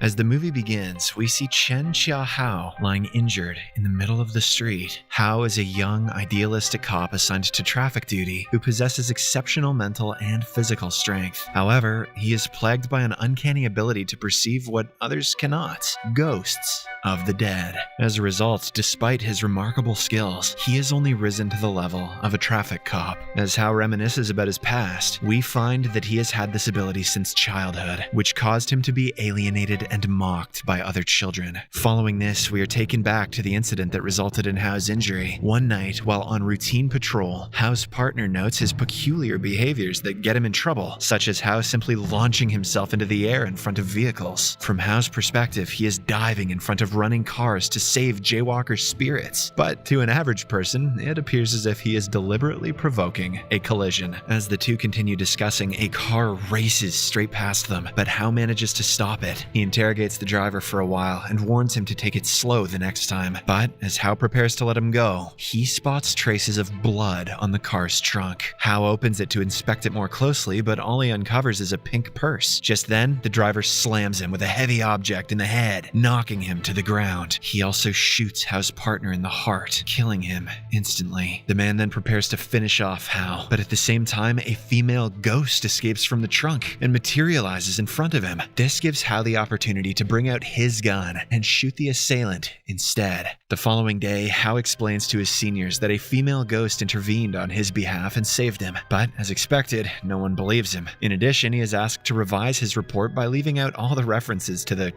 As the movie begins, we see Chen Chia Hao lying injured in the middle of the street. Hao is a young, idealistic cop assigned to traffic duty who possesses exceptional mental and physical strength. However, he is plagued by an uncanny ability to perceive what others cannot: ghosts of the dead. As a result, despite his remarkable skills, he has only risen to the level of a traffic cop. As Hao reminisces about his past, we find that he has had this ability since childhood, which caused him to be alienated and mocked by other children. Following this, we are taken back to the incident that resulted in Hao's injury. One night, while on routine patrol, Hao's partner notes his peculiar behaviors that get him in trouble, such as Hao simply launching himself into the air in front of vehicles. From Hao's perspective, he is diving in front of running cars to save jaywalker spirits. But to an average person, it appears as if he is deliberately provoking a collision. As the two continue discussing, a car races straight past them, but Hao manages to stop it. He interrogates the driver for a while and warns him to take it slow the next time. But as Hao prepares to let him go, he spots traces of blood on the car's trunk. Hao opens it to inspect it more closely, but all he uncovers is a pink purse. Just then, the driver slams him with a heavy object in the head, knocking him to the ground. He also shoots Hao's partner in the heart, killing him instantly. The man then prepares to finish off Hao, but at the same time, a female ghost escapes from the trunk and materializes in front of him. This gives Hao the opportunity to bring out his gun and shoot the assailant instead. The following day, Hao explains to his seniors that a female ghost intervened on his behalf and saved him, but as expected, no one believes him. In addition, he is asked to revise his report by leaving out all the references to the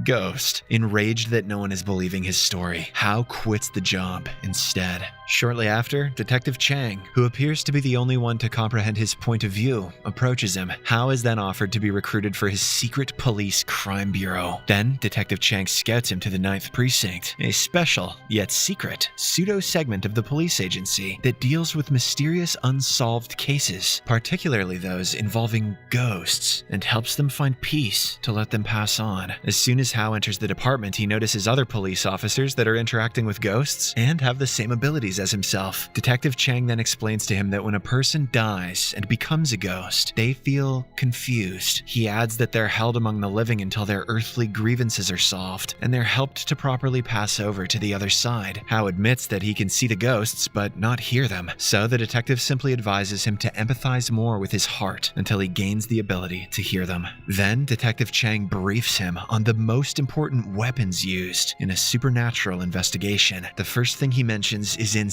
ghost. Enraged that no one is believing his story, Hao quits the job instead. Shortly after, Detective Chang, who appears to be the only one to comprehend his point of view, approaches him. Hao is then offered to be recruited for his secret police crime bureau. Then, Detective Chang scouts him to the 9th Precinct, a special, yet secret, pseudo-segment of the police agency that deals with mysterious unsolved cases, particularly those involving ghosts, and helps them find peace to let them pass on. As soon as Hao enters the department, he notices other police officers that are interacting with ghosts and have the same abilities as himself. Detective Chang then explains to him that when a person dies and becomes a ghost, they feel confused. He adds that they're held among the living until their earthly grievances are solved, and they're helped to properly pass over to the other side. Hao admits that he can see the ghosts, but not hear them, so the detective simply advises him to empathize more with his heart until he gains the ability to hear them. Then, Detective Chang briefs him on the most important weapons used in a supernatural investigation. The first thing he mentions is incense,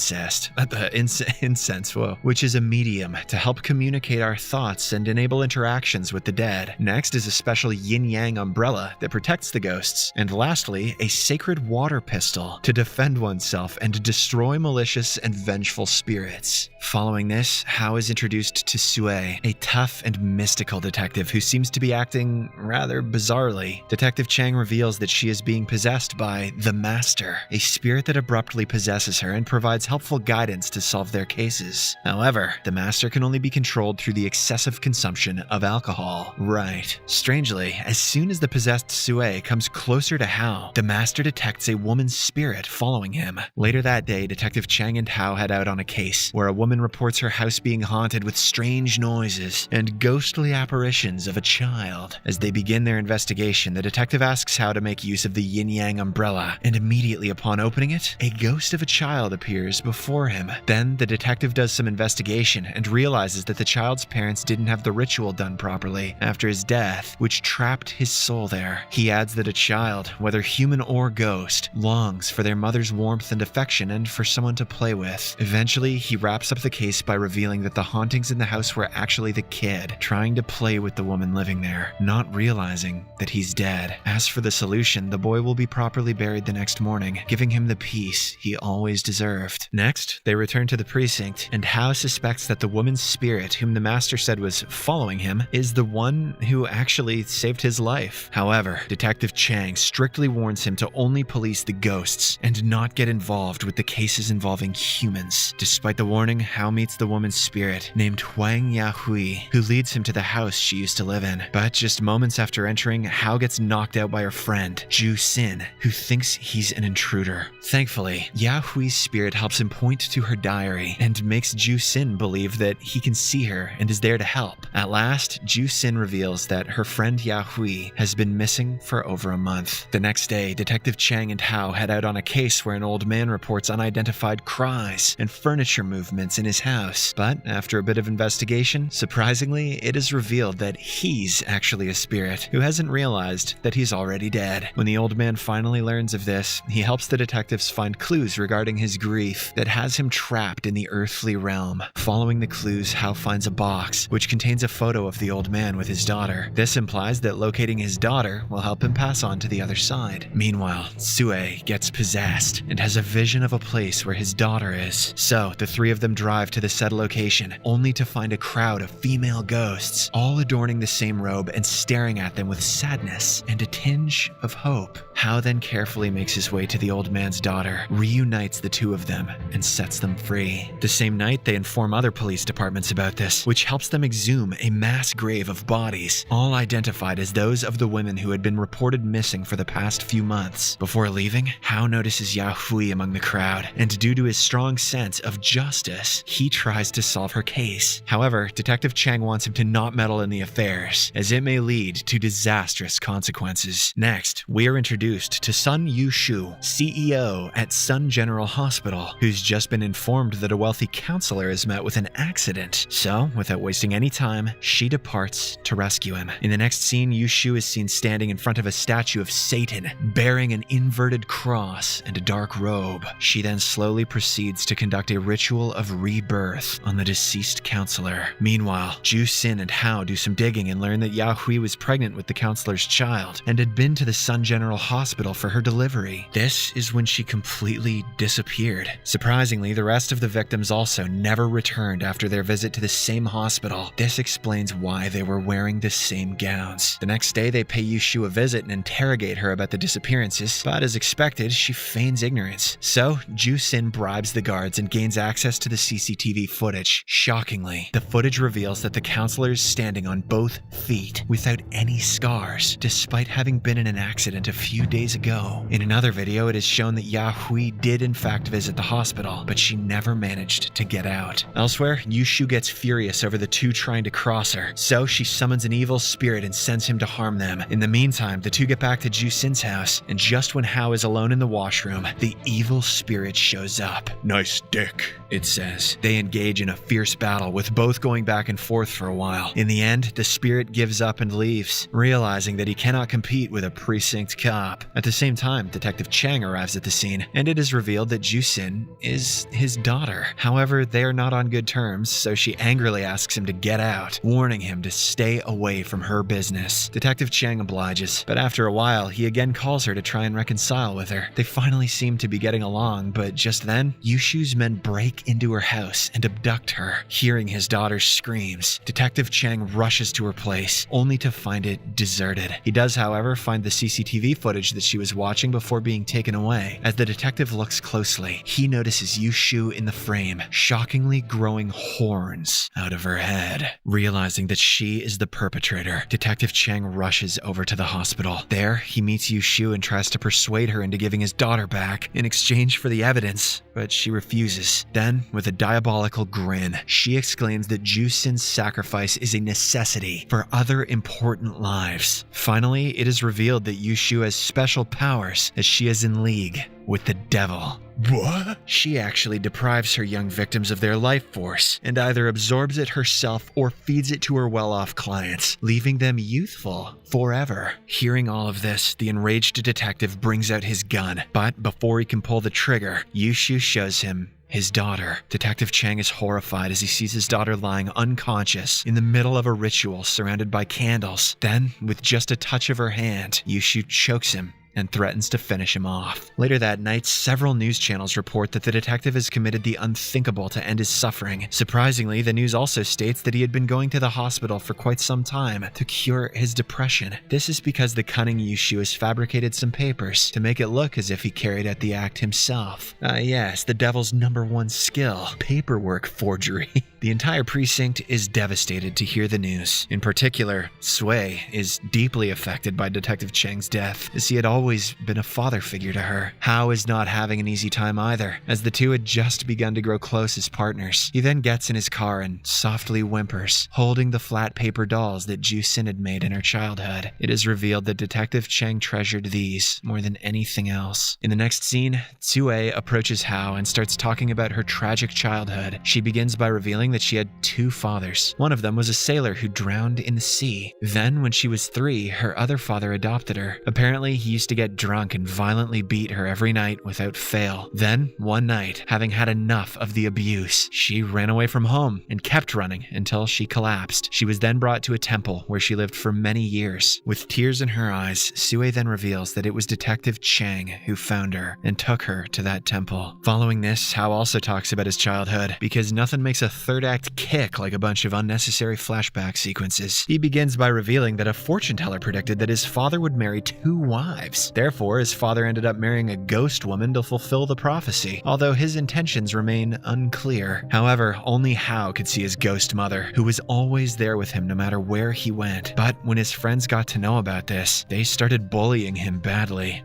which is a medium to help communicate our thoughts and enable interactions with the dead. Next is a special yin-yang umbrella that protects the ghosts. And lastly, a sacred water pistol to defend oneself and destroy malicious and vengeful spirits. Following this, Hao is introduced to Sue, a tough and mystical detective who seems to be acting rather bizarrely. Detective Chang reveals that she is being possessed by the Master, a spirit that abruptly possesses her and provides helpful guidance to solve their cases. However, the Master can only be controlled through the excessive consumption of alcohol. Right. Strangely, as soon as the possessed Sue comes closer to Hao, the Master detects a woman's spirit following him. Later that day, Detective Chang and Hao head out on a case where a woman reports her house being haunted with strange noises and ghostly apparitions of a child. As they begin their investigation, the detective asks Hao to make use of the yin-yang umbrella, and immediately upon opening it, a ghost of a child appears before him. Then the detective does some investigation and realizes that the child's parents didn't have the ritual done properly after his death, which trapped his soul there. He adds that a child, whether human or ghost, longs for their mother's warmth and affection and for someone to play with. Eventually, he wraps up the case by revealing that the hauntings in the house were actually the kid trying to play with the woman living there, not realizing that he's dead. As for the solution, the boy will be properly buried the next morning, giving him the peace he always deserved. Next, they return to the precinct, and Hao suspects that the woman's spirit, whom the Master said was following him, is the one who actually saved his life. However, Detective Chang strictly warns him to only police the ghosts and not get involved with the cases involving humans. Despite the warning, Hao meets the woman's spirit, named Huang Yahui, who leads him to the house she used to live in. But just moments after entering, Hao gets knocked out by her their friend, Ju Sin, who thinks he's an intruder. Thankfully, Yahui's spirit helps him point to her diary and makes Ju Sin believe that he can see her and is there to help. At last, Ju Sin reveals that her friend Yahui has been missing for over a month. The next day, Detective Chang and Hao head out on a case where an old man reports unidentified cries and furniture movements in his house. But after a bit of investigation, surprisingly, it is revealed that he's actually a spirit who hasn't realized that he's already dead. When the old man finally learns of this, he helps the detectives find clues regarding his grief that has him trapped in the earthly realm. Following the clues, Hao finds a box which contains a photo of the old man with his daughter. This implies that locating his daughter will help him pass on to the other side. Meanwhile, Sue gets possessed and has a vision of a place where his daughter is. So the three of them drive to the said location, only to find a crowd of female ghosts, all adorning the same robe and staring at them with sadness and a tinge of hope. Hao then carefully makes his way to the old man's daughter, reunites the two of them, and sets them free. The same night, they inform other police departments about this, which helps them exhume a mass grave of bodies, all identified as those of the women who had been reported missing for the past few months. Before leaving, Hao notices Yahui among the crowd, and due to his strong sense of justice, he tries to solve her case. However, Detective Chang wants him to not meddle in the affairs, as it may lead to disastrous consequences. Next, we are introduced to Sun Yushu, CEO at Sun General Hospital, who's just been informed that a wealthy counselor has met with an accident. So, without wasting any time, she departs to rescue him. In the next scene, Yushu is seen standing in front of a statue of Satan, bearing an inverted cross and a dark robe. She then slowly proceeds to conduct a ritual of rebirth on the deceased counselor. Meanwhile, Ju Sin and Hao do some digging and learn that Yahui was pregnant with the counselor's child and had been to the Sun General Hospital for her delivery. This is when she completely disappeared. Surprisingly, the rest of the victims also never returned after their visit to the same hospital. This explains why they were wearing the same gowns. The next day, they pay Yushu a visit and interrogate her about the disappearances, but as expected, she feigns ignorance. So, Ju Sin bribes the guards and gains access to the CCTV footage. Shockingly, the footage reveals that the counselor is standing on both feet without any scars, despite having been in an accident a few days ago. In another video, it is shown that Yahui did in fact visit the hospital, but she never managed to get out. Elsewhere, Yushu gets furious over the two trying to cross her, so she summons an evil spirit and sends him to harm them. In the meantime, the two get back to Ju Sin's house, and just when Hao is alone in the washroom, the evil spirit shows up. "Nice dick," it says. They engage in a fierce battle, with both going back and forth for a while. In the end, the spirit gives up and leaves, realizing that he cannot compete with a precinct cop. At the same time, Detective Chang arrives at the scene, and it is revealed that Ju Sin is his daughter. However, they are not on good terms, so she angrily asks him to get out, warning him to stay away from her business. Detective Chang obliges, but after a while, he again calls her to try and reconcile with her. They finally seem to be getting along, but just then, Yushu's men break into her house and abduct her. Hearing his daughter's screams, Detective Chang rushes to her place, only to find it deserted. He does, however, find the CCTV footage that she was watching before being taken away. As the detective looks closely, he notices Yushu in the frame, shockingly growing horns out of her head. Realizing that she is the perpetrator, Detective Chang rushes over to the hospital. There, he meets Yushu and tries to persuade her into giving his daughter back in exchange for the evidence, but she refuses. Then, with a diabolical grin, she exclaims that Ju Sin's sacrifice is a necessity for other important lives. Finally, it is revealed that Yushu has special powers, as she is in league with the devil. What? She actually deprives her young victims of their life force and either absorbs it herself or feeds it to her well-off clients, leaving them youthful forever. Hearing all of this, the enraged detective brings out his gun, but before he can pull the trigger, Yushu shows him his daughter. Detective Chang is horrified as he sees his daughter lying unconscious in the middle of a ritual surrounded by candles. Then, with just a touch of her hand, Yushu chokes him and threatens to finish him off. Later that night, several news channels report that the detective has committed the unthinkable to end his suffering. Surprisingly, the news also states that he had been going to the hospital for quite some time to cure his depression. This is because the cunning Yushu has fabricated some papers to make it look as if he carried out the act himself. Yes, the devil's #1 skill, paperwork forgery. The entire precinct is devastated to hear the news. In particular, Sui is deeply affected by Detective Cheng's death, as he had always been a father figure to her. Hao is not having an easy time either, as the two had just begun to grow close as partners. He then gets in his car and softly whimpers, holding the flat paper dolls that Ju Sin had made in her childhood. It is revealed that Detective Cheng treasured these more than anything else. In the next scene, Sui approaches Hao and starts talking about her tragic childhood. She begins by revealing that she had 2 fathers. One of them was a sailor who drowned in the sea. Then, when she was 3, her other father adopted her. Apparently, he used to get drunk and violently beat her every night without fail. Then, one night, having had enough of the abuse, she ran away from home and kept running until she collapsed. She was then brought to a temple where she lived for many years. With tears in her eyes, Sui then reveals that it was Detective Cheng who found her and took her to that temple. Following this, Hao also talks about his childhood, because nothing makes a third act kick like a bunch of unnecessary flashback sequences. He begins by revealing that a fortune teller predicted that his father would marry 2 wives. Therefore, his father ended up marrying a ghost woman to fulfill the prophecy, although his intentions remain unclear. However, only Hao could see his ghost mother, who was always there with him no matter where he went. But when his friends got to know about this, they started bullying him badly.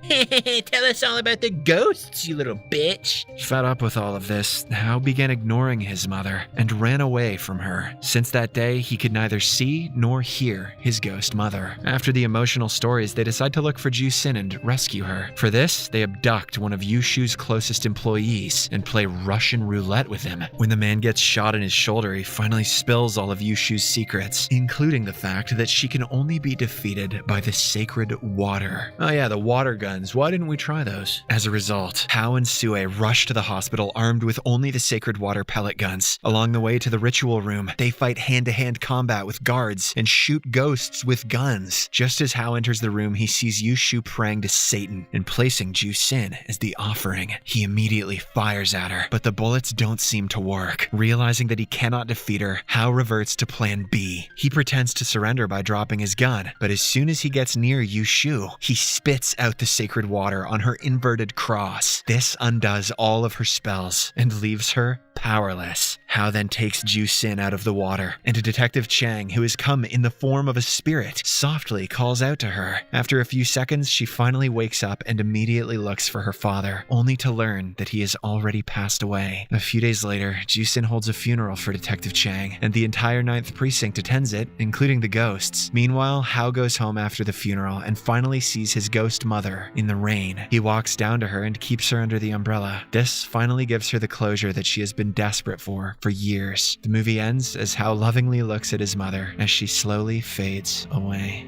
Tell us all about the ghosts, you little bitch. Fed up with all of this, Hao began ignoring his mother and ran away from her. Since that day, he could neither see nor hear his ghost mother. After the emotional stories, they decide to look for Ju Sin and rescue her. For this, they abduct one of Yushu's closest employees and play Russian roulette with him. When the man gets shot in his shoulder, he finally spills all of Yushu's secrets, including the fact that she can only be defeated by the sacred water. Oh yeah, the water guns. Why didn't we try those? As a result, Hao and Sui rush to the hospital armed with only the sacred water pellet guns. Along the way to the ritual room, they fight hand-to-hand combat with guards and shoot ghosts with guns. Just as Hao enters the room, he sees Yushu praying to Satan and placing Ju Sin as the offering. He immediately fires at her, but the bullets don't seem to work. Realizing that he cannot defeat her, Hao reverts to plan B. He pretends to surrender by dropping his gun, but as soon as he gets near Yushu, he spits out the sacred water on her inverted cross. This undoes all of her spells and leaves her powerless. Hao then takes Ju Sin out of the water, and Detective Cheng, who has come in the form of a spirit, softly calls out to her. After a few seconds, she finally wakes up and immediately looks for her father, only to learn that he has already passed away. A few days later, Ju Sin holds a funeral for Detective Cheng, and the entire 9th Precinct attends it, including the ghosts. Meanwhile, Hao goes home after the funeral and finally sees his ghost mother in the rain. He walks down to her and keeps her under the umbrella. This finally gives her the closure that she has been desperate for years. The movie ends as Hao lovingly looks at his mother as she slowly fades away.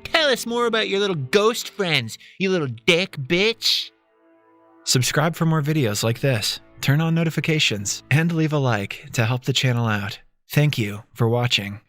Tell us more about your little ghost friends, you little dick bitch. Subscribe for more videos like this, turn on notifications, and leave a like to help the channel out. Thank you for watching.